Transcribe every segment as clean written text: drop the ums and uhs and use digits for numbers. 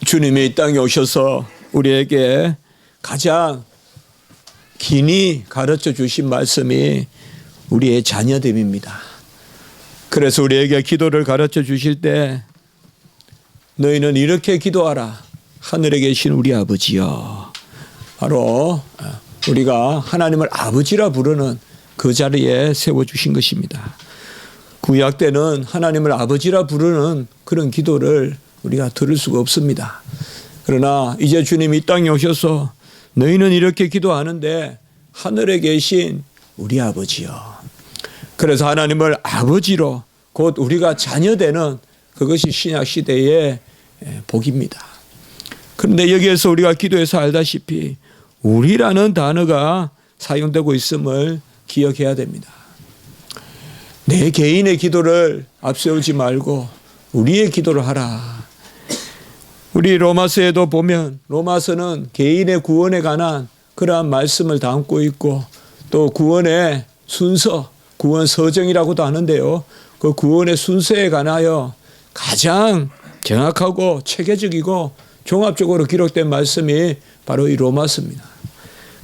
주님이 이 땅에 오셔서 우리에게 가장 긴히 가르쳐 주신 말씀이 우리의 자녀됨입니다. 그래서 우리에게 기도를 가르쳐 주실 때 너희는 이렇게 기도하라. 하늘에 계신 우리 아버지여. 바로 우리가 하나님을 아버지라 부르는 그 자리에 세워주신 것입니다. 구약 때는 하나님을 아버지라 부르는 그런 기도를 우리가 들을 수가 없습니다. 그러나 이제 주님이 이 땅에 오셔서 너희는 이렇게 기도하는데 하늘에 계신 우리 아버지여. 그래서 하나님을 아버지로 곧 우리가 자녀되는 그것이 신약 시대의 복입니다. 그런데 여기에서 우리가 기도에서 알다시피 우리라는 단어가 사용되고 있음을 기억해야 됩니다. 내 개인의 기도를 앞세우지 말고 우리의 기도를 하라. 우리 로마서에도 보면 로마서는 개인의 구원에 관한 그러한 말씀을 담고 있고 또 구원의 순서, 구원 서정이라고도 하는데요. 그 구원의 순서에 관하여 가장 정확하고 체계적이고 종합적으로 기록된 말씀이 바로 이 로마서입니다.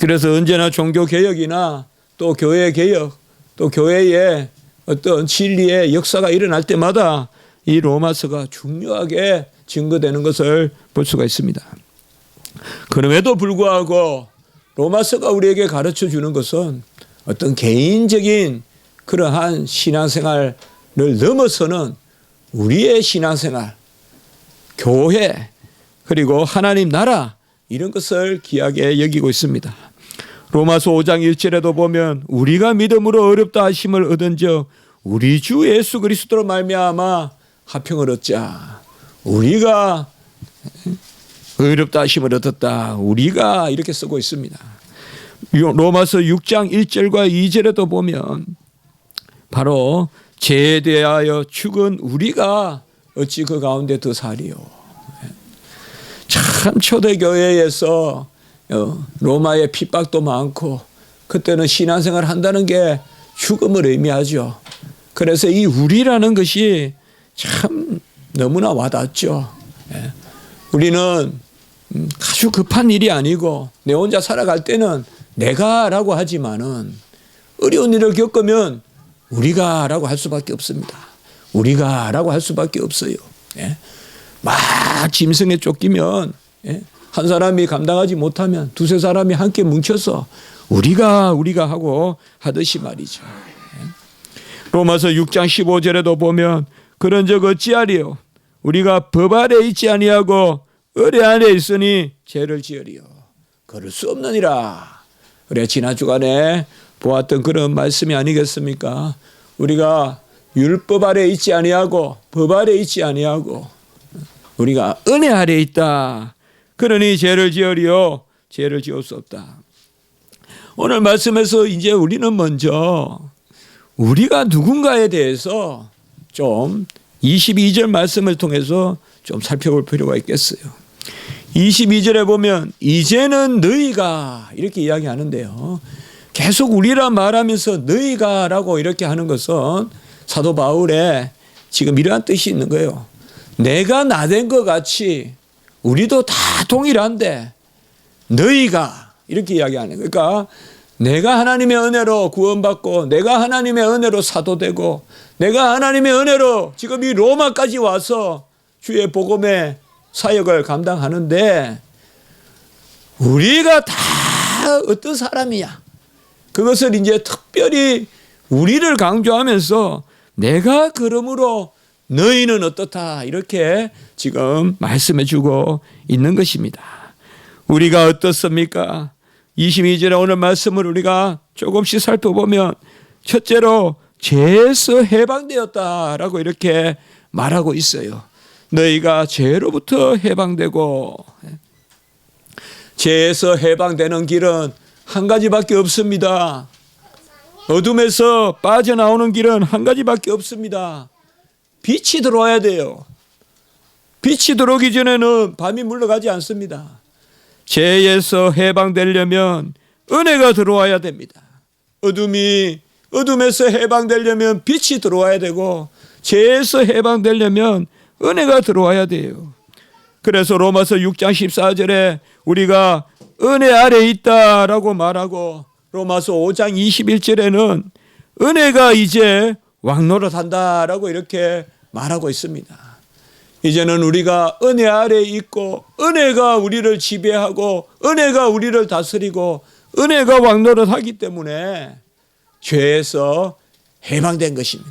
그래서 언제나 종교개혁이나 또 교회개혁, 또 교회의 어떤 진리의 역사가 일어날 때마다 이 로마서가 중요하게 증거되는 것을 볼 수가 있습니다. 그럼에도 불구하고 로마서가 우리에게 가르쳐 주는 것은 어떤 개인적인 그러한 신앙생활을 넘어서는 우리의 신앙생활, 교회, 그리고 하나님 나라 이런 것을 귀하게 여기고 있습니다. 로마서 5장 1절에도 보면 우리가 믿음으로 어렵다 하심을 얻은 적 우리 주 예수 그리스도로 말미암아 화평을 얻자. 우리가 어렵다 하심을 얻었다. 우리가 이렇게 쓰고 있습니다. 로마서 6장 1절과 2절에도 보면 바로 죄에 대하여 죽은 우리가 어찌 그 가운데 더 사리요. 참 초대교회에서 로마의 핍박도 많고 그때는 신앙생활을 한다는 게 죽음을 의미하죠. 그래서 이 우리라는 것이 참 너무나 와닿죠. 우리는 아주 급한 일이 아니고 내 혼자 살아갈 때는 내가라고 하지만은 어려운 일을 겪으면 우리가라고 할 수밖에 없습니다. 우리가라고 할 수밖에 없어요. 막 짐승에 쫓기면 한 사람이 감당하지 못하면 두세 사람이 함께 뭉쳐서 우리가 하고 하듯이 말이죠. 로마서 6장 15절에도 보면 그런 적 어찌하리요. 우리가 법 아래 있지 아니하고 의뢰 안에 있으니 죄를 지으리요. 그럴 수 없느니라. 그래 지난 주간에 보았던 그런 말씀이 아니겠습니까? 우리가 율법 아래 있지 아니하고 법 아래 있지 아니하고 우리가 은혜 아래 있다. 그러니 죄를 지으리요. 죄를 지을 수 없다. 오늘 말씀에서 이제 우리는 먼저 우리가 누군가에 대해서 좀 22절 말씀을 통해서 좀 살펴볼 필요가 있겠어요. 22절에 보면 이제는 너희가 이렇게 이야기하는데요. 계속 우리라 말하면서 너희가라고 이렇게 하는 것은 사도 바울의 지금 이러한 뜻이 있는 거예요. 내가 나된 것 같이 우리도 다 동일한데 너희가 이렇게 이야기하는 거예요. 그러니까 내가 하나님의 은혜로 구원받고 내가 하나님의 은혜로 사도되고 내가 하나님의 은혜로 지금 이 로마까지 와서 주의 복음의 사역을 감당하는데 우리가 다 어떤 사람이야. 그것을 이제 특별히 우리를 강조하면서 내가 그러므로 너희는 어떻다 이렇게 지금 말씀해 주고 있는 것입니다. 우리가 어떻습니까? 22절에 오늘 말씀을 우리가 조금씩 살펴보면 첫째로 죄에서 해방되었다라고 이렇게 말하고 있어요. 너희가 죄로부터 해방되고 죄에서 해방되는 길은 한 가지밖에 없습니다. 어둠에서 빠져나오는 길은 한 가지밖에 없습니다. 빛이 들어와야 돼요. 빛이 들어오기 전에는 밤이 물러가지 않습니다. 죄에서 해방되려면 은혜가 들어와야 됩니다. 어둠에서 해방되려면 빛이 들어와야 되고 죄에서 해방되려면 은혜가 들어와야 돼요. 그래서 로마서 6장 14절에 우리가 은혜 아래 있다라고 말하고, 로마서 5장 21절에는 은혜가 이제 왕노릇한다라고 이렇게 말하고 있습니다. 이제는 우리가 은혜 아래 있고, 은혜가 우리를 지배하고, 은혜가 우리를 다스리고, 은혜가 왕노릇하기 때문에 죄에서 해방된 것입니다.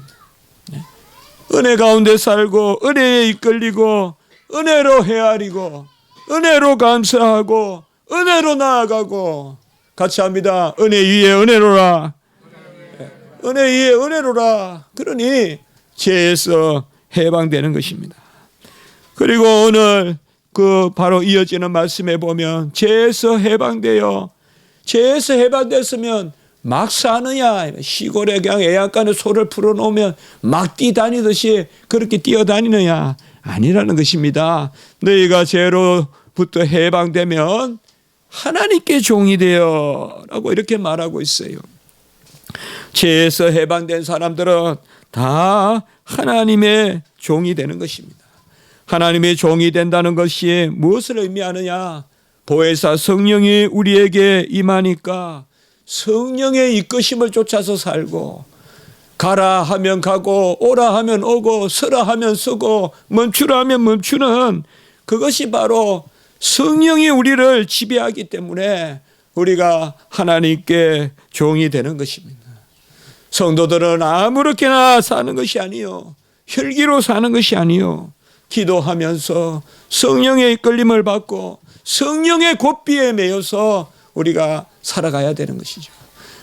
은혜 가운데 살고, 은혜에 이끌리고, 은혜로 헤아리고, 은혜로 감사하고, 은혜로 나아가고, 같이 합니다. 은혜 위에 은혜로라. 은혜 위에 은혜로라. 그러니 죄에서 해방되는 것입니다. 그리고 오늘 그 바로 이어지는 말씀에 보면, 죄에서 해방됐으면 막 사느냐, 시골에 그냥 애양간에 소를 풀어놓으면 막 뛰다니듯이 그렇게 뛰어다니느냐, 아니라는 것입니다. 너희가 죄로부터 해방되면 하나님께 종이 되어 라고 이렇게 말하고 있어요. 죄에서 해방된 사람들은 다 하나님의 종이 되는 것입니다. 하나님의 종이 된다는 것이 무엇을 의미하느냐? 보혜사 성령이 우리에게 임하니까 성령의 이끄심을 쫓아서 살고, 가라 하면 가고, 오라 하면 오고, 서라 하면 서고, 멈추라 하면 멈추는, 그것이 바로 성령이 우리를 지배하기 때문에 우리가 하나님께 종이 되는 것입니다. 성도들은 아무렇게나 사는 것이 아니요, 혈기로 사는 것이 아니요, 기도하면서 성령의 이끌림을 받고 성령의 곧비에 매여서 우리가 살아가야 되는 것이죠.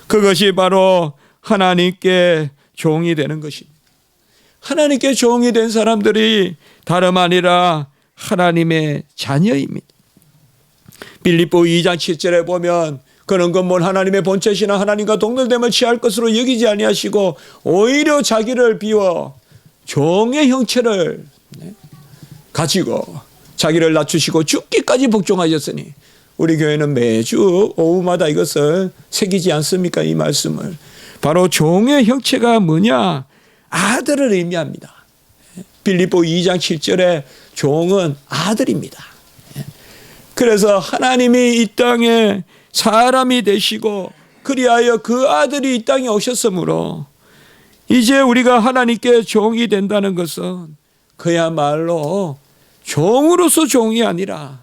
그것이 바로 하나님께 종이 되는 것입니다. 하나님께 종이 된 사람들이 다름 아니라 하나님의 자녀입니다. 빌립보 2장 7절에 보면, 그런 것은 하나님의 본체시나 하나님과 동떨됨을 취할 것으로 여기지 아니하시고 오히려 자기를 비워 종의 형체를 가지고 자기를 낮추시고 죽기까지 복종하셨으니, 우리 교회는 매주 오후마다 이것을 새기지 않습니까? 이 말씀을. 바로 종의 형체가 뭐냐? 아들을 의미합니다. 빌립보 2장 7절에 종은 아들입니다. 그래서 하나님이 이 땅에 사람이 되시고, 그리하여 그 아들이 이 땅에 오셨으므로 이제 우리가 하나님께 종이 된다는 것은 그야말로 종으로서 종이 아니라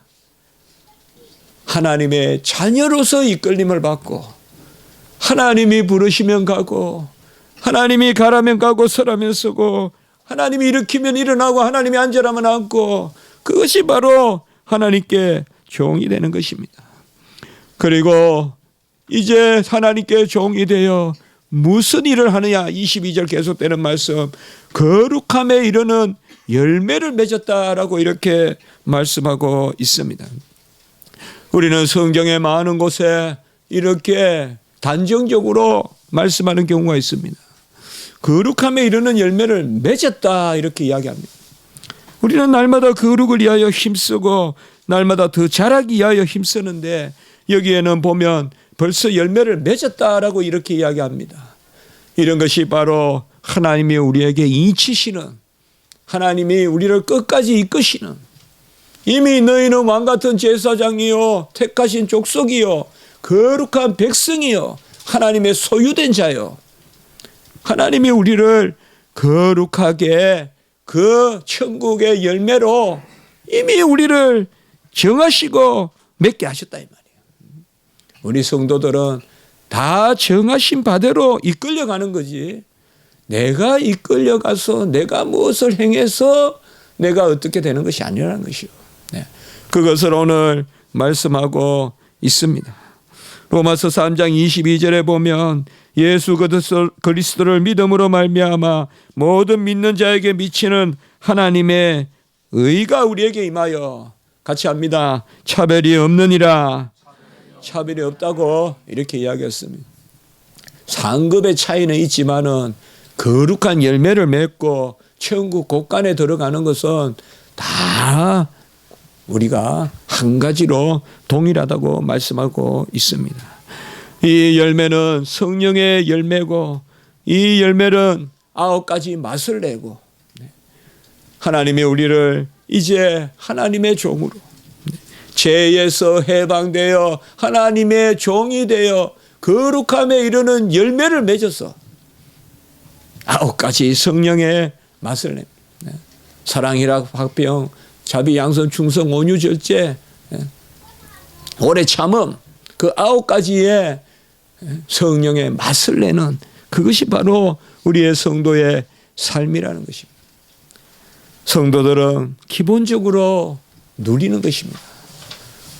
하나님의 자녀로서 이끌림을 받고, 하나님이 부르시면 가고, 하나님이 가라면 가고, 서라면 서고, 하나님이 일으키면 일어나고, 하나님이 앉으라면 앉고, 그것이 바로 하나님께 종이 되는 것입니다. 그리고 이제 하나님께 종이 되어 무슨 일을 하느냐? 22절 계속되는 말씀, 거룩함에 이르는 열매를 맺었다라고 이렇게 말씀하고 있습니다. 우리는 성경의 많은 곳에 이렇게 단정적으로 말씀하는 경우가 있습니다. 거룩함에 이르는 열매를 맺었다 이렇게 이야기합니다. 우리는 날마다 거룩을 위하여 힘쓰고 날마다 더 자라기 위하여 힘쓰는데, 여기에는 보면 벌써 열매를 맺었다라고 이렇게 이야기합니다. 이런 것이 바로 하나님이 우리에게 인치시는, 하나님이 우리를 끝까지 이끄시는, 이미 너희는 왕같은 제사장이요 택하신 족속이요 거룩한 백성이요 하나님의 소유된 자요, 하나님이 우리를 거룩하게 그 천국의 열매로 이미 우리를 정하시고 맺게 하셨다 이 말이에요. 우리 성도들은 다 정하신 바대로 이끌려가는 거지, 내가 이끌려가서 내가 무엇을 행해서 내가 어떻게 되는 것이 아니라는 것이요. 그것을 오늘 말씀하고 있습니다. 로마서 3장 22절에 보면, 예수 그리스도를 믿음으로 말미암아 모든 믿는 자에게 미치는 하나님의 의가 우리에게 임하여, 같이 합니다. 차별이 없느니라. 차별이 없다고 이렇게 이야기했습니다. 상급의 차이는 있지만은 거룩한 열매를 맺고 천국 곳간에 들어가는 것은 다 우리가 한 가지로 동일하다고 말씀하고 있습니다. 이 열매는 성령의 열매고, 이 열매는 9가지 맛을 내고, 하나님이 우리를 이제 하나님의 종으로 죄에서 해방되어 하나님의 종이 되어 거룩함에 이르는 열매를 맺어서 9가지 성령의 맛을 냅니다. 사랑, 희락, 화평, 자비, 양선, 충성, 온유, 절제, 오래 참음, 그 9가지의 성령의 맛을 내는 그것이 바로 우리의 성도의 삶이라는 것입니다. 성도들은 기본적으로 누리는 것입니다.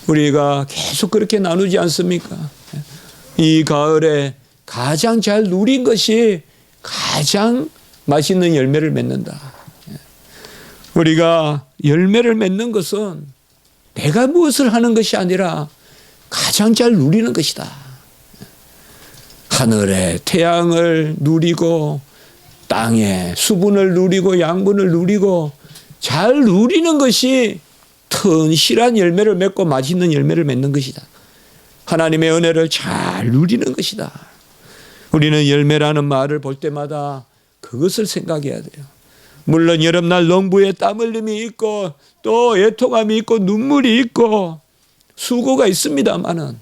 우리가 계속 그렇게 나누지 않습니까? 이 가을에 가장 잘 누린 것이 가장 맛있는 열매를 맺는다. 우리가 열매를 맺는 것은 내가 무엇을 하는 것이 아니라 가장 잘 누리는 것이다. 하늘의 태양을 누리고 땅의 수분을 누리고 양분을 누리고 잘 누리는 것이 튼실한 열매를 맺고 맛있는 열매를 맺는 것이다. 하나님의 은혜를 잘 누리는 것이다. 우리는 열매라는 말을 볼 때마다 그것을 생각해야 돼요. 물론 여름날 농부의 땀 흘림이 있고 또 애통함이 있고 눈물이 있고 수고가 있습니다만은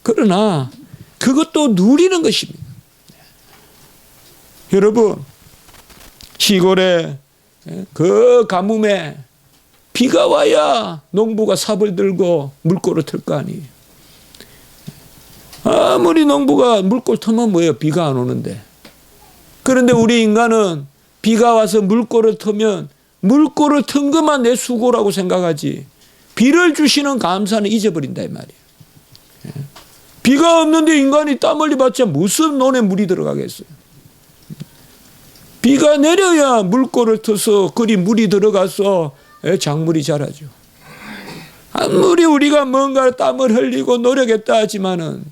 그러나 그것도 누리는 것입니다. 여러분 시골에 그 가뭄에 비가 와야 농부가 삽을 들고 물꼬를 틀 거 아니에요. 아무리 농부가 물꼬를 틀면 뭐예요? 비가 안 오는데. 그런데 우리 인간은 비가 와서 물꼬를 틀면 물꼬를 튼 것만 내 수고라고 생각하지 비를 주시는 감사는 잊어버린다 이 말이에요. 비가 없는데 인간이 땀 흘려봤자 무슨 논에 물이 들어가겠어요. 비가 내려야 물꼬를 터서 그리 물이 들어가서 작물이 자라죠. 아무리 우리가 뭔가 땀을 흘리고 노력했다 하지만은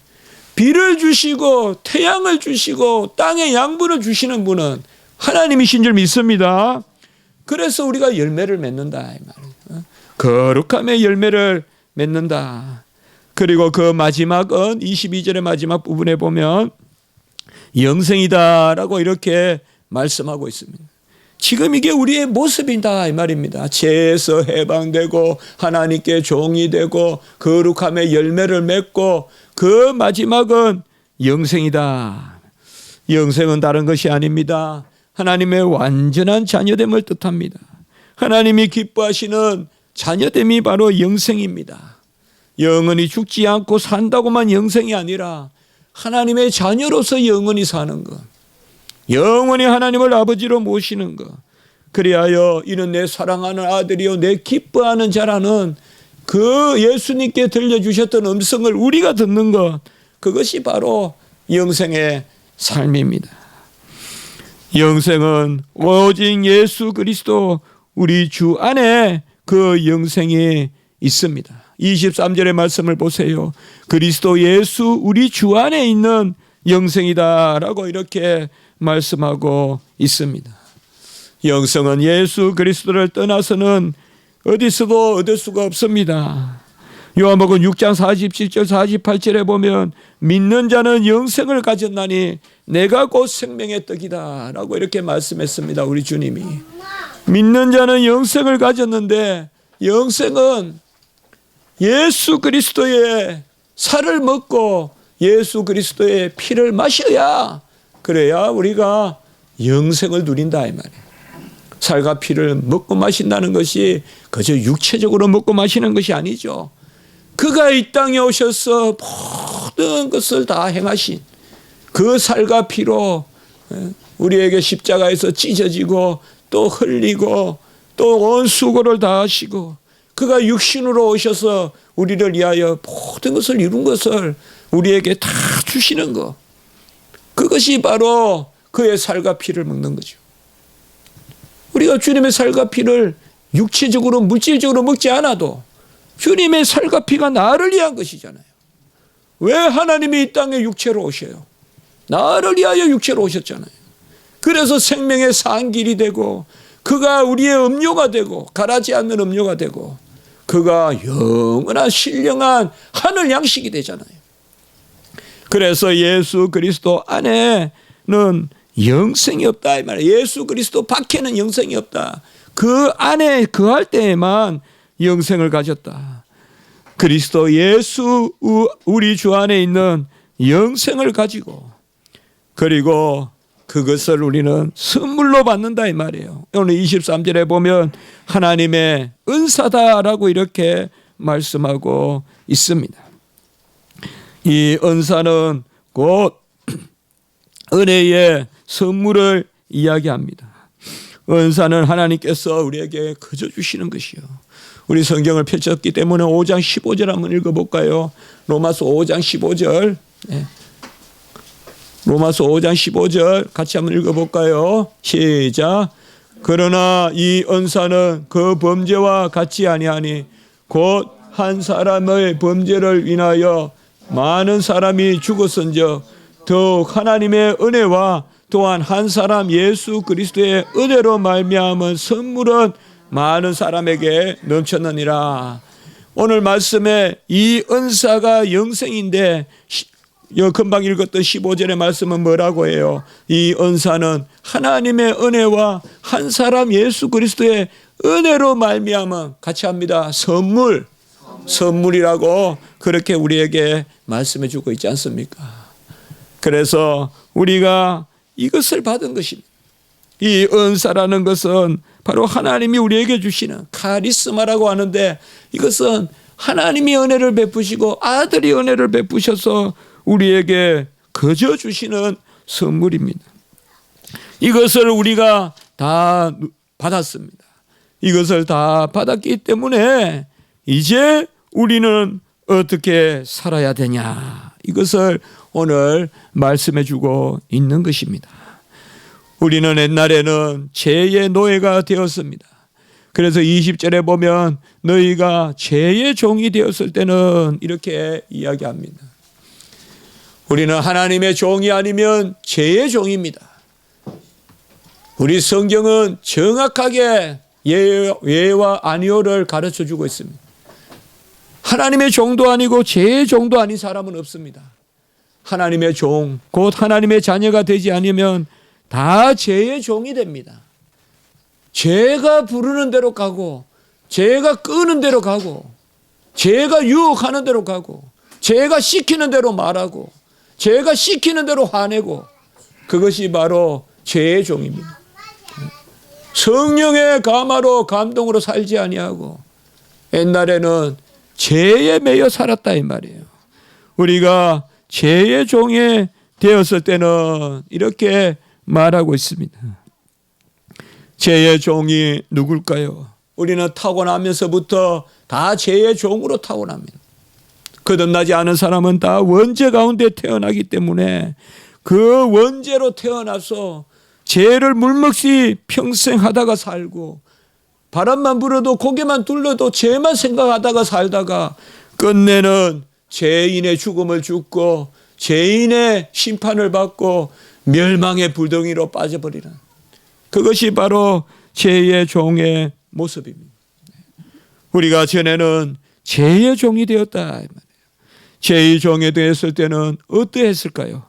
비를 주시고 태양을 주시고 땅의 양분을 주시는 분은 하나님이신 줄 믿습니다. 그래서 우리가 열매를 맺는다 이 말이에요. 거룩함의 열매를 맺는다. 그리고 그 마지막은 22절의 마지막 부분에 보면 영생이다라고 이렇게 말씀하고 있습니다. 지금 이게 우리의 모습이다 이 말입니다. 죄에서 해방되고 하나님께 종이 되고 거룩함의 열매를 맺고 그 마지막은 영생이다. 영생은 다른 것이 아닙니다. 하나님의 완전한 자녀됨을 뜻합니다. 하나님이 기뻐하시는 자녀됨이 바로 영생입니다. 영원히 죽지 않고 산다고만 영생이 아니라 하나님의 자녀로서 영원히 사는 것, 영원히 하나님을 아버지로 모시는 것, 그리하여 이는 내 사랑하는 아들이요 내 기뻐하는 자라는 그 예수님께 들려주셨던 음성을 우리가 듣는 것, 그것이 바로 영생의 삶입니다. 영생은 오직 예수 그리스도 우리 주 안에 그 영생이 있습니다. 23절의 말씀을 보세요. 그리스도 예수 우리 주 안에 있는 영생이다라고 이렇게 말씀하고 있습니다. 영생은 예수 그리스도를 떠나서는 어디서도 얻을 수가 없습니다. 요한복음 6장 47절 48절에 보면 믿는 자는 영생을 가졌나니 내가 곧 생명의 떡이다 라고 이렇게 말씀했습니다. 우리 주님이 믿는 자는 영생을 가졌는데 영생은 예수 그리스도의 살을 먹고 예수 그리스도의 피를 마셔야 그래야 우리가 영생을 누린다 이 말이에요. 살과 피를 먹고 마신다는 것이 그저 육체적으로 먹고 마시는 것이 아니죠. 그가 이 땅에 오셔서 모든 것을 다 행하신 그 살과 피로 우리에게 십자가에서 찢어지고 또 흘리고 또 온 수고를 다 하시고 그가 육신으로 오셔서 우리를 위하여 모든 것을 이룬 것을 우리에게 다 주시는 것, 그것이 바로 그의 살과 피를 먹는 거죠. 우리가 주님의 살과 피를 육체적으로 물질적으로 먹지 않아도 주님의 살과 피가 나를 위한 것이잖아요. 왜 하나님이 이 땅에 육체로 오셔요? 나를 위하여 육체로 오셨잖아요. 그래서 생명의 산길이 되고 그가 우리의 음료가 되고 가라지 않는 음료가 되고 그가 영원한 신령한 하늘 양식이 되잖아요. 그래서 예수 그리스도 안에는 영생이 없다 이 말이에요. 예수 그리스도 밖에는 영생이 없다. 그 안에 거할 때에만 영생을 가졌다. 그리스도 예수 우리 주 안에 있는 영생을 가지고 그리고 그것을 우리는 선물로 받는다 이 말이에요. 오늘 23절에 보면 하나님의 은사다라고 이렇게 말씀하고 있습니다. 이 은사는 곧 은혜의 선물을 이야기합니다. 은사는 하나님께서 우리에게 거저 주시는 것이요. 우리 성경을 펼쳤기 때문에 5장 15절 한번 읽어볼까요? 로마서 5장 15절. 네. 로마서 5장 15절 같이 한번 읽어볼까요? 시작. 그러나 이 은사는 그 범죄와 같지 아니하니 곧 한 사람의 범죄를 인하여 많은 사람이 죽었은즉 더욱 하나님의 은혜와 또한 한 사람 예수 그리스도의 은혜로 말미암은 선물은 많은 사람에게 넘쳤느니라. 오늘 말씀에 이 은사가 영생인데 금방 읽었던 15절의 말씀은 뭐라고 해요? 이 은사는 하나님의 은혜와 한 사람 예수 그리스도의 은혜로 말미암은 같이 합니다. 선물이라고 그렇게 우리에게 말씀해 주고 있지 않습니까? 그래서 우리가 이것을 받은 것입니다. 이 은사라는 것은 바로 하나님이 우리에게 주시는 카리스마라고 하는데 이것은 하나님이 은혜를 베푸시고 아들이 은혜를 베푸셔서 우리에게 거저 주시는 선물입니다. 이것을 우리가 다 받았습니다. 이것을 다 받았기 때문에 이제 우리는 어떻게 살아야 되냐 이것을 오늘 말씀해 주고 있는 것입니다. 우리는 옛날에는 죄의 노예가 되었습니다. 그래서 20절에 보면 너희가 죄의 종이 되었을 때는 이렇게 이야기합니다. 우리는 하나님의 종이 아니면 죄의 종입니다. 우리 성경은 정확하게 예와 아니오를 가르쳐 주고 있습니다. 하나님의 종도 아니고 죄의 종도 아닌 사람은 없습니다. 하나님의 종, 곧 하나님의 자녀가 되지 않으면 다 죄의 종이 됩니다. 죄가 부르는 대로 가고 죄가 끄는 대로 가고 죄가 유혹하는 대로 가고 죄가 시키는 대로 말하고 죄가 시키는 대로 화내고 그것이 바로 죄의 종입니다. 성령의 감화로 감동으로 살지 아니하고 옛날에는 죄에 매여 살았다 이 말이에요. 우리가 죄의 종이 되었을 때는 이렇게 말하고 있습니다. 죄의 종이 누굴까요? 우리는 타고나면서부터 다 죄의 종으로 타고납니다. 거듭나지 않은 사람은 다 원죄 가운데 태어나기 때문에 그 원죄로 태어나서 죄를 물먹이 평생 하다가 살고 바람만 불어도 고개만 둘러도 죄만 생각하다가 살다가 끝내는 죄인의 죽음을 죽고 죄인의 심판을 받고 멸망의 불덩이로 빠져버리는 그것이 바로 죄의 종의 모습입니다. 우리가 전에는 죄의 종이 되었다. 죄의 종이 되었을 때는 어떠했을까요?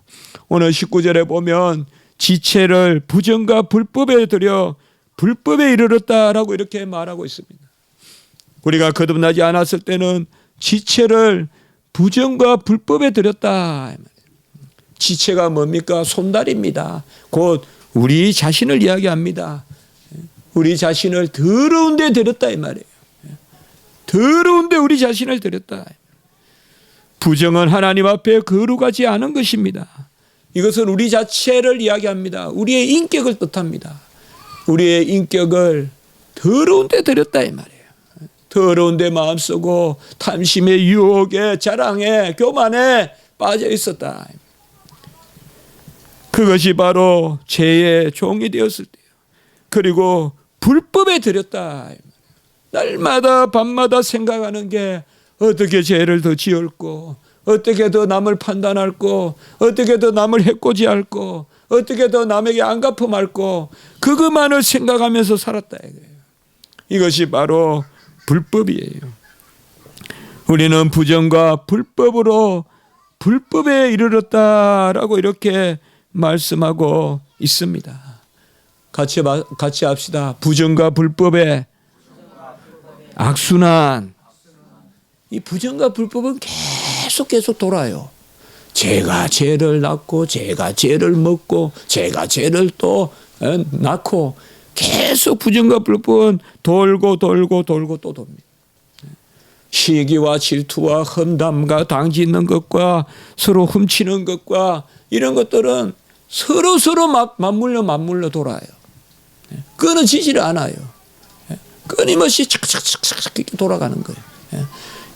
오늘 19절에 보면 지체를 부정과 불법에 들여 불법에 이르렀다라고 이렇게 말하고 있습니다. 우리가 거듭나지 않았을 때는 지체를 부정과 불법에 들였다. 지체가 뭡니까? 손달입니다. 곧 우리 자신을 이야기합니다. 우리 자신을 더러운 데 들였다 이 말이에요. 더러운 데 우리 자신을 들였다. 부정은 하나님 앞에 거룩하지 않은 것입니다. 이것은 우리 자체를 이야기합니다. 우리의 인격을 뜻합니다. 우리의 인격을 더러운 데 들였다 이 말이에요. 더러운 데 마음 쓰고 탐심에 유혹에 자랑에 교만에 빠져 있었다. 그것이 바로 죄의 종이 되었을 때요. 그리고 불법에 들였다. 날마다 밤마다 생각하는 게 어떻게 죄를 더 지을고 어떻게 더 남을 판단할고 어떻게 더 남을 해코지할 거 어떻게 더 남에게 안 갚음할고 그것만을 생각하면서 살았다 이거예요. 이것이 바로 불법이에요. 우리는 부정과 불법으로 불법에 이르렀다라고 이렇게 말씀하고 있습니다. 같이 합시다. 부정과 불법의 악순환. 이 부정과 불법은 계속 돌아요. 죄가 죄를 낳고 죄가 죄를 먹고 죄가 죄를 또 낳고 계속 부정과 불법은 돌고 또 돕니다. 시기와 질투와 험담과 당짓는 것과 서로 훔치는 것과 이런 것들은 서로 맞물려 돌아요. 끊어지지를 않아요. 끊임없이 착착 돌아가는 거예요.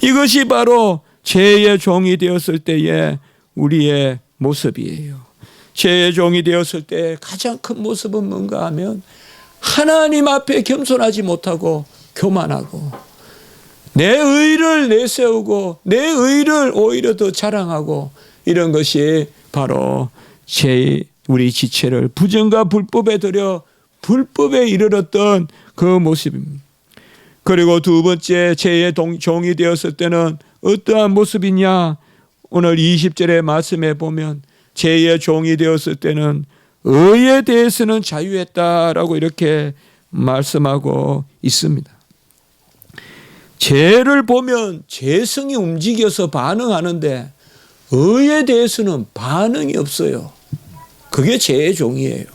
이것이 바로 죄의 종이 되었을 때의 우리의 모습이에요. 죄의 종이 되었을 때 가장 큰 모습은 뭔가 하면 하나님 앞에 겸손하지 못하고 교만하고 내 의를 내세우고 내 의를 오히려 더 자랑하고 이런 것이 바로 우리 지체를 부정과 불법에 들여 불법에 이르렀던 그 모습입니다. 그리고 두 번째 죄의 종이 되었을 때는 어떠한 모습이냐? 오늘 20절의 말씀에 보면 죄의 종이 되었을 때는 의에 대해서는 자유했다라고 이렇게 말씀하고 있습니다. 죄를 보면 죄성이 움직여서 반응하는데 의에 대해서는 반응이 없어요. 그게 죄의 종이에요.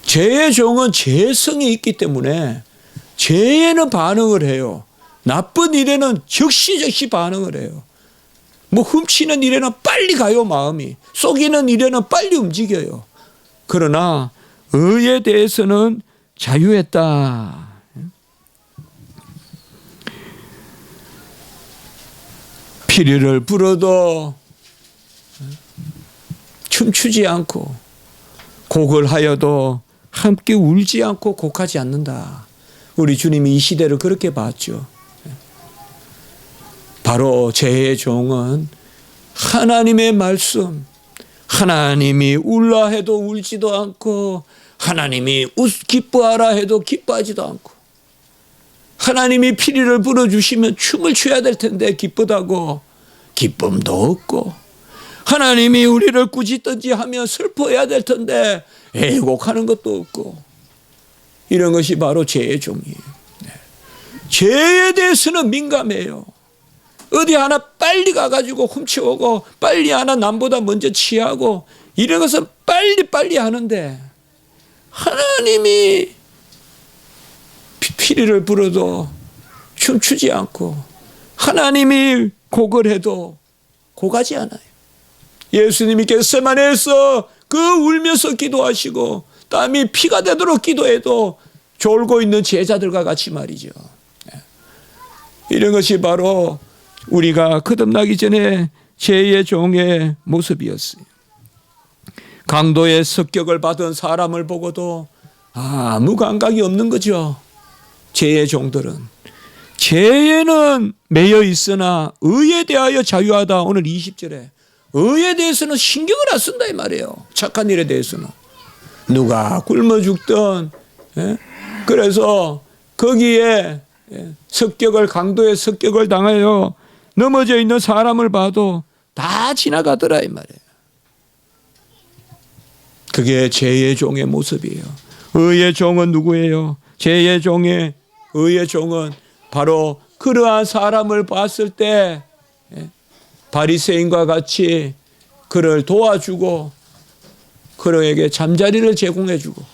죄의 종은 죄성이 있기 때문에 죄에는 반응을 해요. 나쁜 일에는 즉시 반응을 해요. 뭐 훔치는 일에는 빨리 가요, 마음이. 속이는 일에는 빨리 움직여요. 그러나 의에 대해서는 자유했다. 피리를 불어도 춤추지 않고 곡을 하여도 함께 울지 않고 곡하지 않는다. 우리 주님이 이 시대를 그렇게 봤죠. 바로 죄의 종은 하나님의 말씀, 하나님이 울라 해도 울지도 않고 하나님이 기뻐하라 해도 기뻐하지도 않고 하나님이 피리를 불어주시면 춤을 춰야 될 텐데 기쁘다고 기쁨도 없고 하나님이 우리를 꾸짖든지 하면 슬퍼해야 될 텐데 애곡하는 것도 없고 이런 것이 바로 죄의 종이에요. 죄에 대해서는 민감해요. 어디 하나 빨리 가가지고 훔쳐오고 빨리 하나 남보다 먼저 취하고 이런 것은 빨리 하는데 하나님이 피리를 불어도 춤추지 않고 하나님이 곡을 해도 곡하지 않아요. 예수님이 겟세마네에서 그 울면서 기도하시고 땀이 피가 되도록 기도해도 졸고 있는 제자들과 같이 말이죠. 이런 것이 바로 우리가 거듭나기 전에 죄의 종의 모습이었어요. 강도의 습격을 받은 사람을 보고도 아무 감각이 없는 거죠. 죄의 종들은. 죄에는 매여 있으나 의에 대하여 자유하다. 오늘 20절에 의에 대해서는 신경을 안 쓴다 이 말이에요. 착한 일에 대해서는. 누가 굶어 죽든 그래서 거기에 강도의 습격을 당하여 넘어져 있는 사람을 봐도 다 지나가더라 이 말이에요. 그게 죄의 종의 모습이에요. 의의 종은 누구예요? 의의 종은 바로 그러한 사람을 봤을 때 바리새인과 같이 그를 도와주고 그에게 잠자리를 제공해주고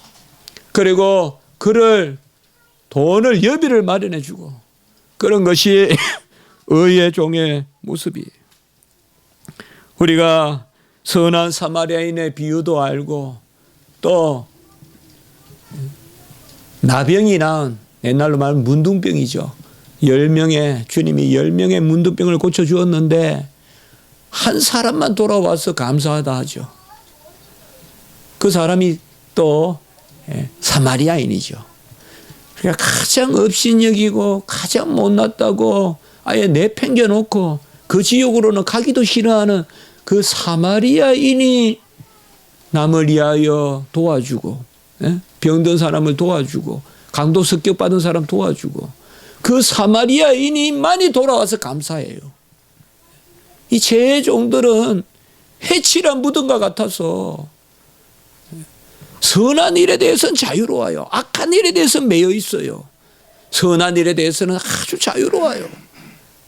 그리고 그를 돈을 여비를 마련해주고 그런 것이 의의 종의 모습이에요. 우리가 선한 사마리아인의 비유도 알고 또 나병이 나은 옛날로 말하면 문둥병이죠. 10명의 주님이 10명의 문둥병을 고쳐주었는데 한 사람만 돌아와서 감사하다 하죠. 그 사람이 또 사마리아인이죠. 그러니까 가장 업신여기고 가장 못났다고 아예 내팽겨놓고 그 지역으로는 가기도 싫어하는 그 사마리아인이 남을 위하여 도와주고 병든 사람을 도와주고 강도 습격받은 사람 도와주고 그 사마리아인이 많이 돌아와서 감사해요. 이 죄의 종들은 해치란 무덤과 같아서 선한 일에 대해서는 자유로워요. 악한 일에 대해서는 매여 있어요. 선한 일에 대해서는 아주 자유로워요.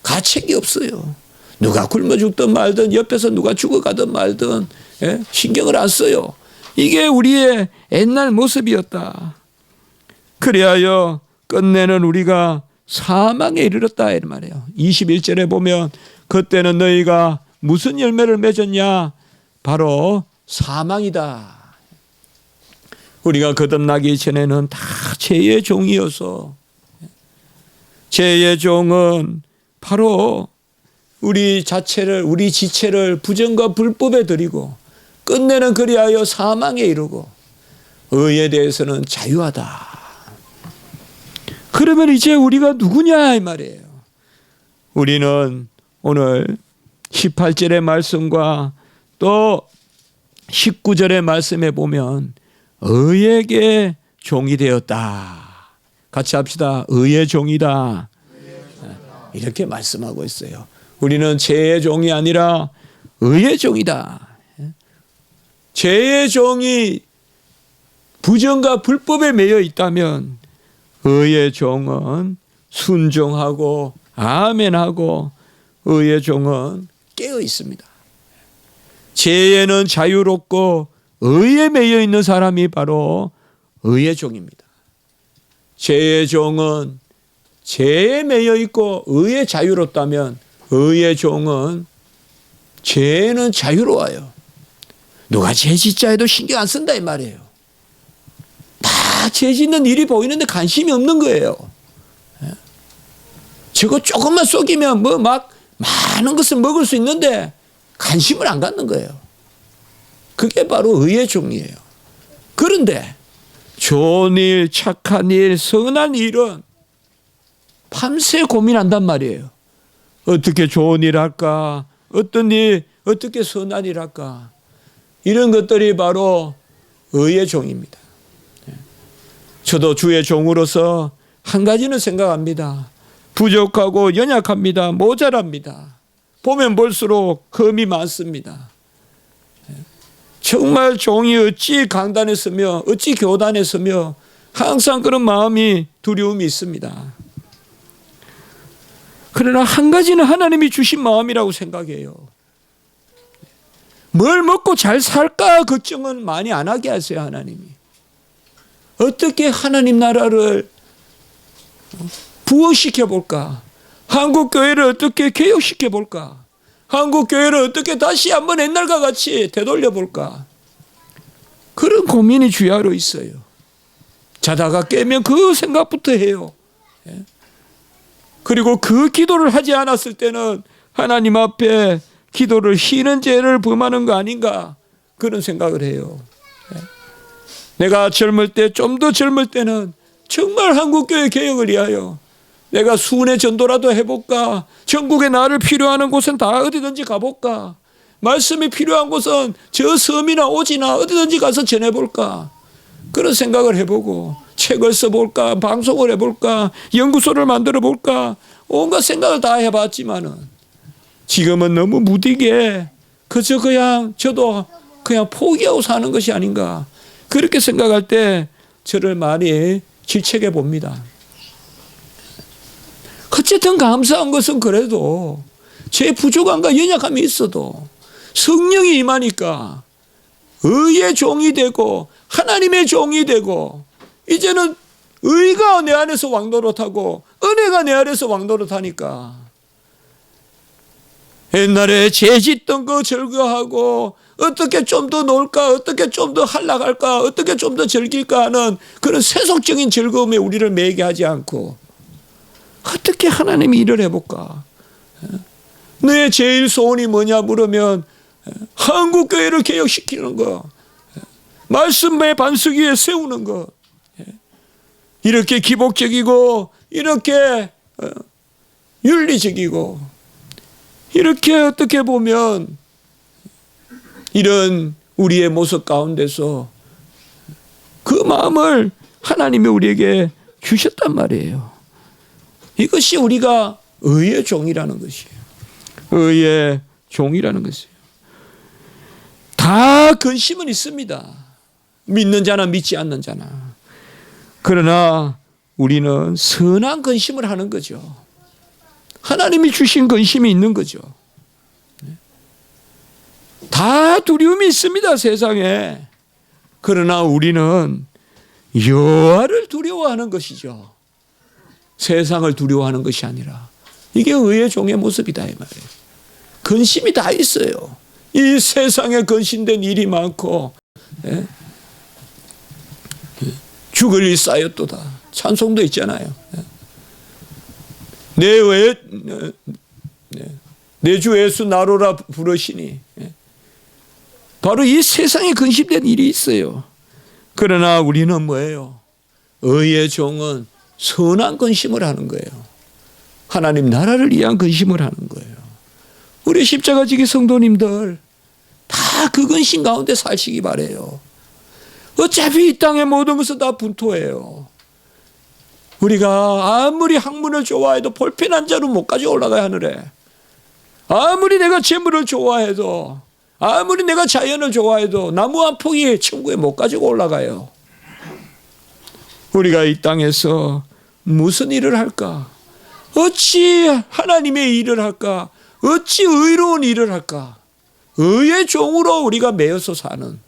가책이 없어요. 누가 굶어 죽든 말든 옆에서 누가 죽어가든 말든 신경을 안 써요. 이게 우리의 옛날 모습이었다. 그리하여 끝내는 우리가 사망에 이르렀다 이 말이에요. 21절에 보면 그때는 너희가 무슨 열매를 맺었냐? 바로 사망이다. 우리가 거듭나기 전에는 다 죄의 종이어서, 죄의 종은 바로 우리 자체를, 우리 지체를 부정과 불법에 드리고 끝내는 그리하여 사망에 이르고 의에 대해서는 자유하다. 그러면 이제 우리가 누구냐 이 말이에요. 우리는 오늘 18절의 말씀과 또 19절의 말씀에 보면 의에게 종이 되었다. 같이 합시다. 의의 종이다. 이렇게 말씀하고 있어요. 우리는 죄의 종이 아니라 의의 종이다. 죄의 종이 부정과 불법에 매여 있다면 의의 종은 순종하고 아멘하고 의의 종은 깨어 있습니다. 죄에는 자유롭고 의에 매여 있는 사람이 바로 의의 종입니다. 죄의 종은 죄에 매여 있고 의에 자유롭다면 의의 종은 죄에는 자유로워요. 누가 죄 짓자 해도 신경 안 쓴다 이 말이에요. 다 죄 짓는 일이 보이는데 관심이 없는 거예요. 저거 조금만 쏘기면 뭐 막 많은 것을 먹을 수 있는데 관심을 안 갖는 거예요. 그게 바로 의의 종이에요. 그런데 좋은 일, 착한 일, 선한 일은 밤새 고민한단 말이에요. 어떻게 좋은 일 할까? 어떤 일, 어떻게 선한 일 할까? 이런 것들이 바로 의의 종입니다. 저도 주의 종으로서 한 가지는 생각합니다. 부족하고 연약합니다. 모자랍니다. 보면 볼수록 흠이 많습니다. 정말 종이 어찌 강단에 서며 어찌 교단에 서며 항상 그런 마음이 두려움이 있습니다. 그러나 한 가지는 하나님이 주신 마음이라고 생각해요. 뭘 먹고 잘 살까 걱정은 많이 안 하게 하세요. 하나님이. 어떻게 하나님 나라를 부흥시켜 볼까? 한국교회를 어떻게 개혁시켜 볼까? 한국교회를 어떻게 다시 한번 옛날과 같이 되돌려 볼까? 그런 고민이 주야로 있어요. 자다가 깨면 그 생각부터 해요. 그리고 그 기도를 하지 않았을 때는 하나님 앞에 기도를 희는 죄를 범하는 거 아닌가 그런 생각을 해요. 내가 젊을 때, 좀 더 젊을 때는 정말 한국교회 개혁을 위하여 내가 수은의 전도라도 해볼까? 전국에 나를 필요하는 곳은 다 어디든지 가볼까? 말씀이 필요한 곳은 저 섬이나 오지나 어디든지 가서 전해볼까? 그런 생각을 해보고 책을 써볼까? 방송을 해볼까? 연구소를 만들어 볼까? 온갖 생각을 다 해봤지만은 지금은 너무 무디게 그저 그냥 저도 그냥 포기하고 사는 것이 아닌가 그렇게 생각할 때 저를 많이 질책해 봅니다. 어쨌든 감사한 것은 그래도 제 부족함과 연약함이 있어도 성령이 임하니까 의의 종이 되고 하나님의 종이 되고 이제는 의가 내 안에서 왕노릇하고 은혜가 내 안에서 왕노릇하니까 옛날에 죄 짓던 거 절거하고 어떻게 좀 더 놀까 어떻게 좀 더 한락할까 어떻게 좀 더 즐길까 하는 그런 세속적인 즐거움에 우리를 매게 하지 않고 어떻게 하나님이 일을 해볼까? 내 제일 소원이 뭐냐 물으면 한국교회를 개혁시키는 거 말씀의 반석 위에 세우는 거 이렇게 기복적이고 이렇게 윤리적이고 이렇게 어떻게 보면 이런 우리의 모습 가운데서 그 마음을 하나님이 우리에게 주셨단 말이에요. 이것이 우리가 의의 종이라는 것이에요. 의의 종이라는 것이에요. 다 근심은 있습니다. 믿는 자나 믿지 않는 자나. 그러나 우리는 선한 근심을 하는 거죠. 하나님이 주신 근심이 있는 거죠. 다 두려움이 있습니다, 세상에. 그러나 우리는 여호와를 두려워하는 것이죠. 세상을 두려워하는 것이 아니라. 이게 의의 종의 모습이다 이 말이에요. 근심이 다 있어요. 이 세상에 근심된 일이 많고, 예? 죽을 일 쌓였도다. 찬송도 있잖아요. 내 주 예수 나로라 부르시니. 바로 이 세상에 근심된 일이 있어요. 그러나 우리는 뭐예요? 의의 종은 선한 근심을 하는 거예요. 하나님 나라를 위한 근심을 하는 거예요. 우리 십자가 지기 성도님들 다 그 근심 가운데 사시기 바래요. 어차피 이 땅의 모든 것은 다 분토예요. 우리가 아무리 학문을 좋아해도 볼펜 자루 못 가지고 올라가요, 하늘에. 아무리 내가 재물을 좋아해도, 아무리 내가 자연을 좋아해도 나무 한 폭이 천국에 못 가지고 올라가요. 우리가 이 땅에서 무슨 일을 할까? 어찌 하나님의 일을 할까? 어찌 의로운 일을 할까? 의의 종으로 우리가 매여서 사는.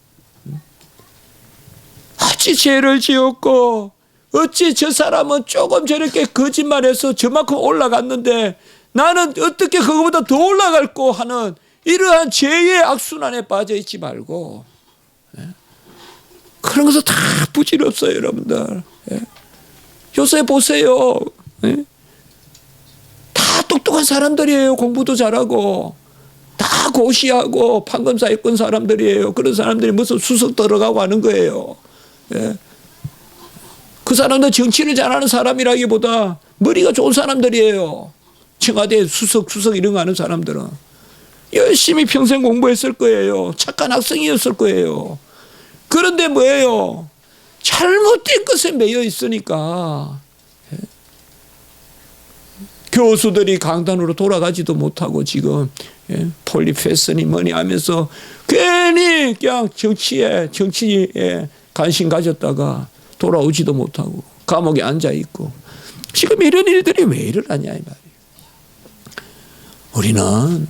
어찌 죄를 지었고, 어찌 저 사람은 조금 저렇게 거짓말해서 저만큼 올라갔는데 나는 어떻게 그거보다 더 올라갈고 하는 이러한 죄의 악순환에 빠져 있지 말고, 그런 것은 다 부질없어요, 여러분들. 요새 보세요. 다 똑똑한 사람들이에요. 공부도 잘하고 다 고시하고 판검사 했던 사람들이에요. 그런 사람들이 무슨 수석 들어가고 하는 거예요. 그 사람들 정치를 잘하는 사람이라기보다 머리가 좋은 사람들이에요. 청와대 수석 이런 거 하는 사람들은 열심히 평생 공부했을 거예요. 착한 학생이었을 거예요. 그런데 뭐예요? 잘못된 것에 매여 있으니까 교수들이 강단으로 돌아가지도 못하고 지금 폴리페서니 뭐니 하면서 괜히 그냥 정치에 관심 가졌다가 돌아오지도 못하고 감옥에 앉아 있고 지금 이런 일들이 왜 일어나냐 이 말이에요. 우리는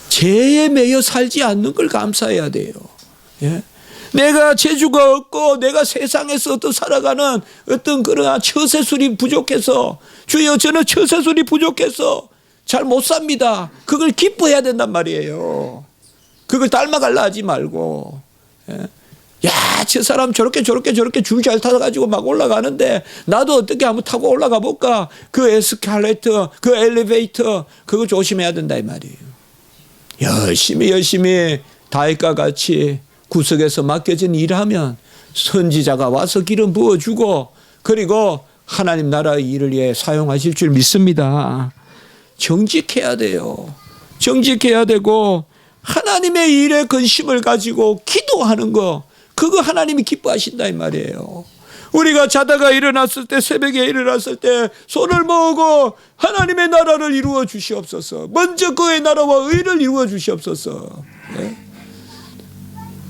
죄에 매여 살지 않는 걸 감사해야 돼요. 내가 재주가 없고 내가 세상에서 살아가는 어떤 그러한 처세술이 부족해서 주여 저는 처세술이 부족해서 잘 못 삽니다. 그걸 기뻐해야 된단 말이에요. 그걸 닮아갈라 하지 말고 야, 저 사람 저렇게 줄 잘 타가지고 막 올라가는데 나도 어떻게 한번 타고 올라가 볼까? 그 에스컬레이터, 그 엘리베이터 그거 조심해야 된다 이 말이에요. 열심히 다윗과 같이 구석에서 맡겨진 일하면 선지자가 와서 기름 부어주고 그리고 하나님 나라의 일을 위해 사용하실 줄 믿습니다. 정직해야 돼요. 정직해야 되고 하나님의 일에 근심을 가지고 기도하는 거 그거 하나님이 기뻐하신다 이 말이에요. 우리가 자다가 일어났을 때 새벽에 일어났을 때 손을 모으고 하나님의 나라를 이루어 주시옵소서. 먼저 그의 나라와 의를 이루어 주시옵소서.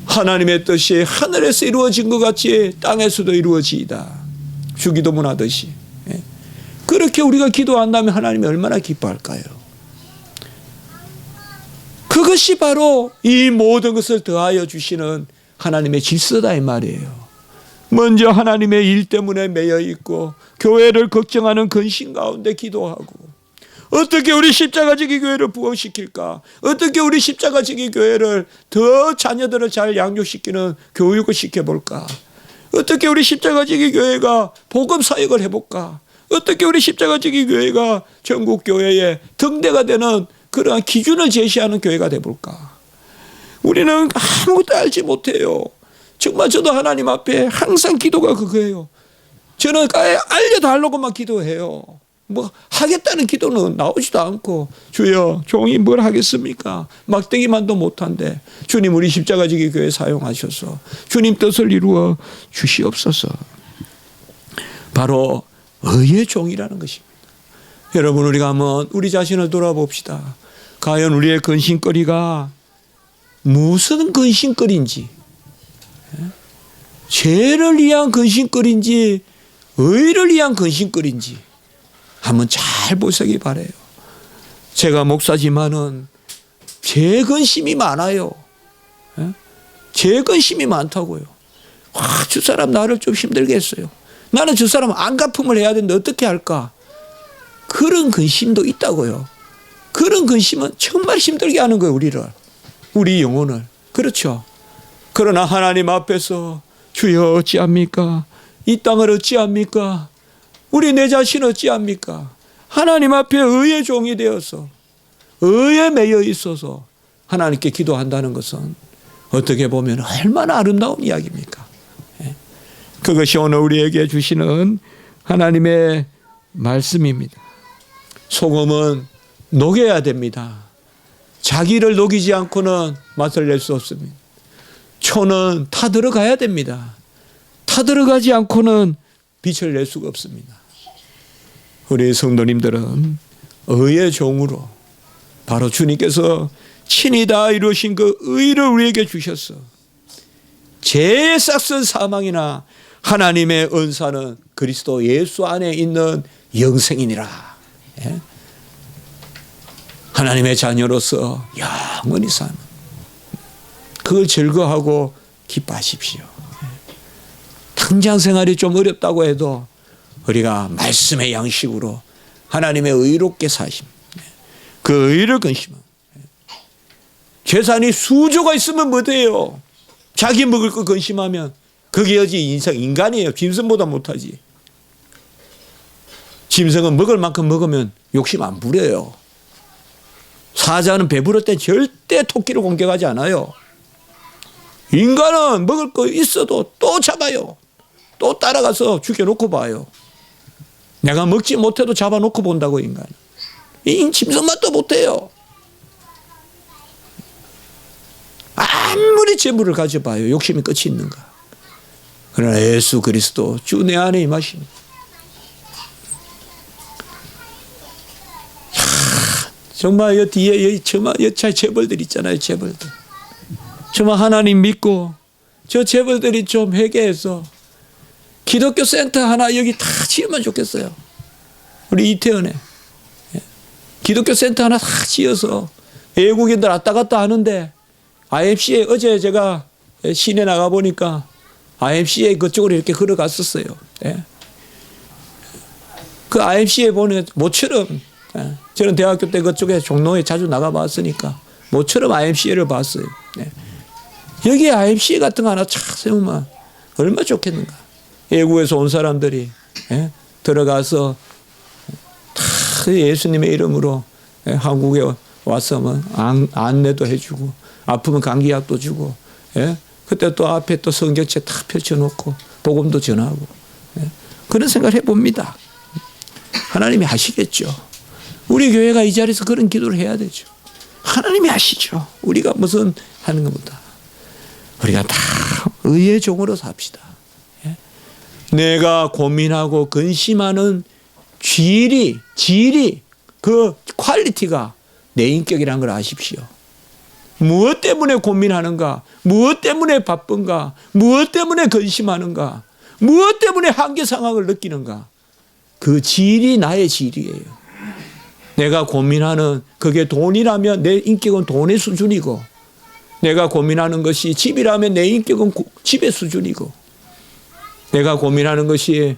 하나님의 뜻이 하늘에서 이루어진 것 같이 땅에서도 이루어지이다. 주기도문 하듯이. 그렇게 우리가 기도한다면 하나님이 얼마나 기뻐할까요? 그것이 바로 이 모든 것을 더하여 주시는 하나님의 질서다 이 말이에요. 먼저 하나님의 일 때문에 매여 있고 교회를 걱정하는 근심 가운데 기도하고 어떻게 우리 십자가지기 교회를 부흥시킬까? 어떻게 우리 십자가지기 교회를 더 자녀들을 잘 양육시키는 교육을 시켜볼까? 어떻게 우리 십자가지기 교회가 복음 사역을 해볼까? 어떻게 우리 십자가지기 교회가 전국 교회의 등대가 되는 그러한 기준을 제시하는 교회가 돼볼까? 우리는 아무것도 알지 못해요. 정말 저도 하나님 앞에 항상 기도가 그거예요. 저는 알려달라고만 기도해요. 뭐 하겠다는 기도는 나오지도 않고 주여 종이 뭘 하겠습니까? 막대기만도 못한데 주님 우리 십자가지기 교회 사용하셔서 주님 뜻을 이루어 주시옵소서. 바로 의의 종이라는 것입니다. 여러분 우리가 한번 우리 자신을 돌아봅시다. 과연 우리의 근심거리가 무슨 근심거리인지 죄를 위한 근심거리인지 의를 위한 근심거리인지 한번 잘 보시기 바라요. 제가 목사지만은 죄 근심이 많아요. 죄 근심이 많다고요. 저 사람 나를 좀 힘들게 했어요. 나는 저 사람 안 갚음을 해야 되는데 어떻게 할까? 그런 근심도 있다고요. 그런 근심은 정말 힘들게 하는 거예요. 우리 영혼을. 그렇죠. 그러나 하나님 앞에서 주여 어찌합니까? 이 땅을 어찌합니까? 우리 내 자신 어찌합니까? 하나님 앞에 의의 종이 되어서 의에 매여 있어서 하나님께 기도한다는 것은 어떻게 보면 얼마나 아름다운 이야기입니까? 그것이 오늘 우리에게 주시는 하나님의 말씀입니다. 소금은 녹여야 됩니다. 자기를 녹이지 않고는 맛을 낼 수 없습니다. 초는 타 들어가야 됩니다. 타 들어가지 않고는 빛을 낼 수가 없습니다. 우리 성도님들은 의의 종으로 바로 주님께서 친히 다 이루신 그 의를 우리에게 주셨어. 죄의 싹슨 사망이나 하나님의 은사는 그리스도 예수 안에 있는 영생이니라. 하나님의 자녀로서 영원히 사는 그걸 즐거워하고 기뻐하십시오. 당장 생활이 좀 어렵다고 해도 우리가 말씀의 양식으로 하나님의 의롭게 사심, 그 의를 근심하고 재산이 수조가 있으면 뭐돼요? 자기 먹을 거 근심하면 그게 어지 인간이에요. 짐승보다 못하지. 짐승은 먹을 만큼 먹으면 욕심 안 부려요. 사자는 배부를 때 절대 토끼를 공격하지 않아요. 인간은 먹을 거 있어도 또 잡아요. 또 따라가서 죽여놓고 봐요. 내가 먹지 못해도 잡아놓고 본다고 인간은. 짐승만도 못해요. 아무리 재물을 가져봐요. 욕심이 끝이 있는가. 그러나 예수 그리스도 주 내 안에 임하십니다. 정말 여 뒤에 여차의 재벌들 있잖아요. 재벌들. 정말 하나님 믿고 저 재벌들이 좀 회개해서 기독교 센터 하나 여기 다 지으면 좋겠어요. 우리 이태원에 기독교 센터 하나 다 지어서 외국인들 왔다 갔다 하는데 IMC에 어제 제가 시내 나가 보니까 IMC에 그쪽으로 이렇게 걸어갔었어요. 그 IMC에 보면 모처럼 저는 대학교 때 그쪽에 종로에 자주 나가봤으니까 모처럼 IMC를 봤어요. 여기 IMC 같은 거 하나 착 세우면 얼마나 좋겠는가. 외국에서 온 사람들이 들어가서 다 예수님의 이름으로 한국에 와서 안내도 해주고 아프면 감기약도 주고 그때 또 앞에 또 성경책 다 펼쳐놓고 복음도 전하고 그런 생각을 해봅니다. 하나님이 하시겠죠. 우리 교회가 이 자리에서 그런 기도를 해야 되죠. 하나님이 하시죠. 우리가 무슨 하는 것보다 우리가 다 의의 종으로 삽시다. 내가 고민하고 근심하는 질이 그 퀄리티가 내 인격이라는 걸 아십시오. 무엇 때문에 고민하는가? 무엇 때문에 바쁜가? 무엇 때문에 근심하는가? 무엇 때문에 한계 상황을 느끼는가? 그 질이 나의 질이에요. 내가 고민하는 그게 돈이라면 내 인격은 돈의 수준이고 내가 고민하는 것이 집이라면 내 인격은 집의 수준이고 내가 고민하는 것이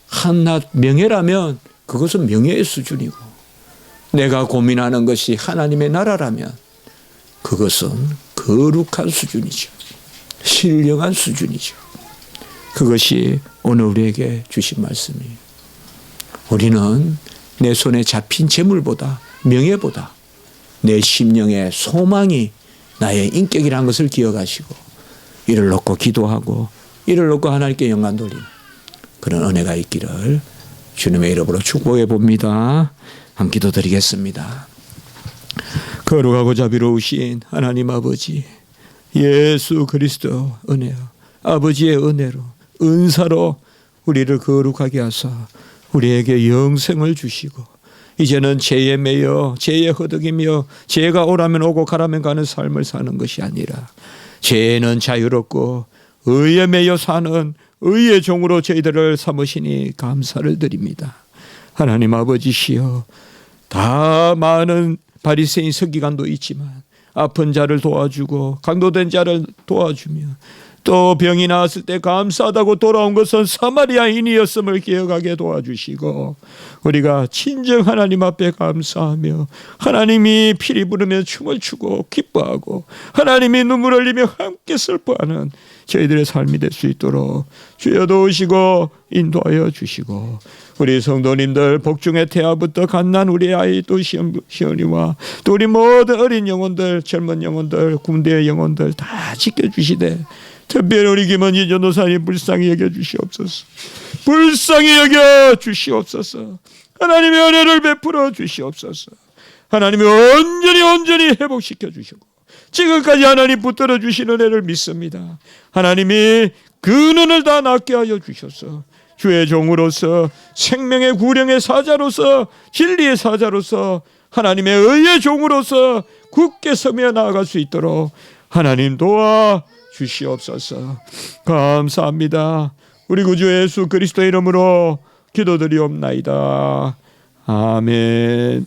한낱 명예라면 그것은 명예의 수준이고 내가 고민하는 것이 하나님의 나라라면 그것은 거룩한 수준이죠. 신령한 수준이죠. 그것이 오늘 우리에게 주신 말씀이에요. 우리는 내 손에 잡힌 재물보다 명예보다 내 심령의 소망이 나의 인격이라는 것을 기억하시고 이를 놓고 기도하고 이를 놓고 하나님께 영광 돌리는 그런 은혜가 있기를 주님의 이름으로 축복해 봅니다. 한 기도 드리겠습니다. 거룩하고 자비로우신 하나님 아버지 예수 그리스도 은혜요 아버지의 은혜로 은사로 우리를 거룩하게 하사 우리에게 영생을 주시고 이제는 죄에 매여 죄에 허덕이며 죄가 오라면 오고 가라면 가는 삶을 사는 것이 아니라 죄에는 자유롭고 의에 매여 사는 의의 종으로 저희들을 삼으시니 감사를 드립니다. 하나님 아버지시여, 다 많은 바리새인 서기관도 있지만 아픈 자를 도와주고 강도된 자를 도와주며 또 병이 나았을 때 감사하다고 돌아온 것은 사마리아인이었음을 기억하게 도와주시고, 우리가 친정 하나님 앞에 감사하며 하나님이 피리 부르며 춤을 추고 기뻐하고 하나님이 눈물 흘리며 함께 슬퍼하는 저희들의 삶이 될 수 있도록 주여 도우시고 인도하여 주시고, 우리 성도님들 복중의 태아부터 갓난 우리 아이 또 시연이와 또 우리 모든 어린 영혼들, 젊은 영혼들, 군대의 영혼들 다 지켜주시되 특별히 우리 김원희 전도사님 불쌍히 여겨주시옵소서. 불쌍히 여겨주시옵소서. 하나님의 은혜를 베풀어 주시옵소서. 하나님이 온전히 회복시켜 주시고 지금까지 하나님 붙들어 주신 은혜를 믿습니다. 하나님이 그 눈을 다 낫게 하여 주셔서 주의 종으로서, 생명의 구령의 사자로서, 진리의 사자로서, 하나님의 의의 종으로서 굳게 서며 나아갈 수 있도록 하나님 도와 주시옵소서. 감사합니다. 우리 구주 예수 그리스도의 이름으로 기도드리옵나이다. 아멘.